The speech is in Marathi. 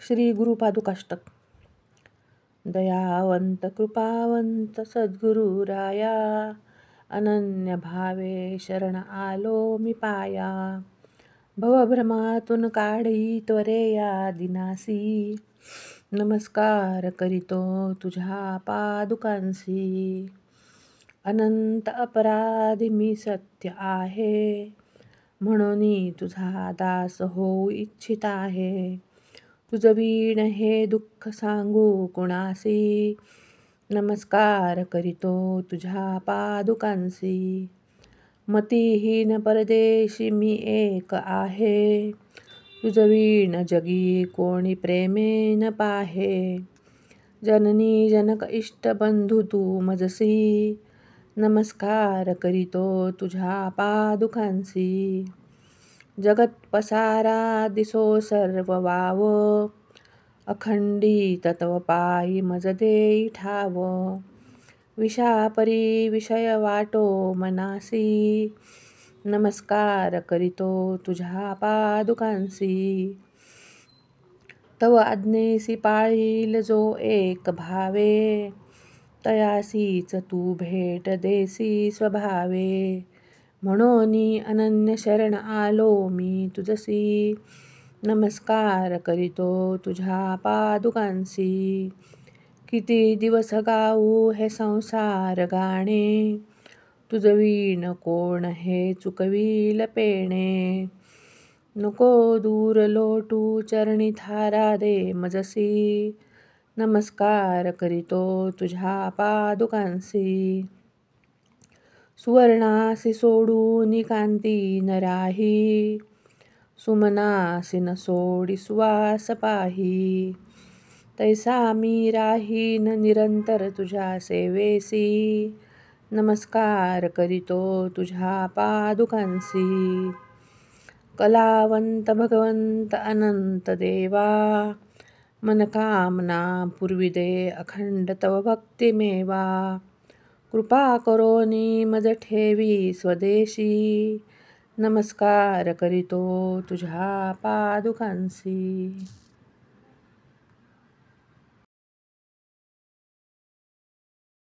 श्री गुरुपादुकाष्टक. दयावंत कृपावंत सद्गुरुराया, अनन्य भावे शरण आलो मी पाया. भवभ्रमातून काढी त्वरे या दिनासी, नमस्कार करीतो तुझ्या पादुकांसी. अनंत अपराधी मी सत्य आहे, म्हणून तुझा दास होऊ इच्छित आहे. तुझ वीण हे दुःख सांगू कुणासी, नमस्कार करीतो तुझ्या पादुकांसी. मतिहीन परदेशी मी एक आहे, तुझ वीण जगी कोणी प्रेमेन पाहे. जननी जनक इष्ट बंधू तू मजसी, नमस्कार करीतो तुझ्या पादुकांसी. जगत पसारा दिसो सर्व वाव, अखंडित तव पायी मज देई ठाव. विषापरी विषय वाटो मनासी, नमस्कार करीतो तुझ्या पादुकांसी. तव आज्ञेसी पाळील जो एक भावे, तयासीच तू भेट देसी स्वभावे. म्हणून अनन्य शरण आलो मी तुझसी, नमस्कार करीतो तुझ्या पादुकांसी. किती दिवस गाऊ हे संसार गाणे, तुझ वीण कोण हे चुकविल पेणे. नको दूर लोटू चरणी थारा दे मजसी, नमस्कार करीतो तुझ्या पादुकांसी. सुवर्णासी सोडून कांती न राही, सुमनासी न सोडी सुवास पाही. तैसा मी राहीन निरंतर तुझ्या सेवेसी, नमस्कार करीतो तुझ्या पादुकांसी. कलावंत भगवंत अनंत देवा, मनकामना पुरविदे अखंड तव भक्ती मेवा. कृपा करोनी मज ठेवी स्वदेशी, नमस्कार करीतो तुझ्या पादुकांसी.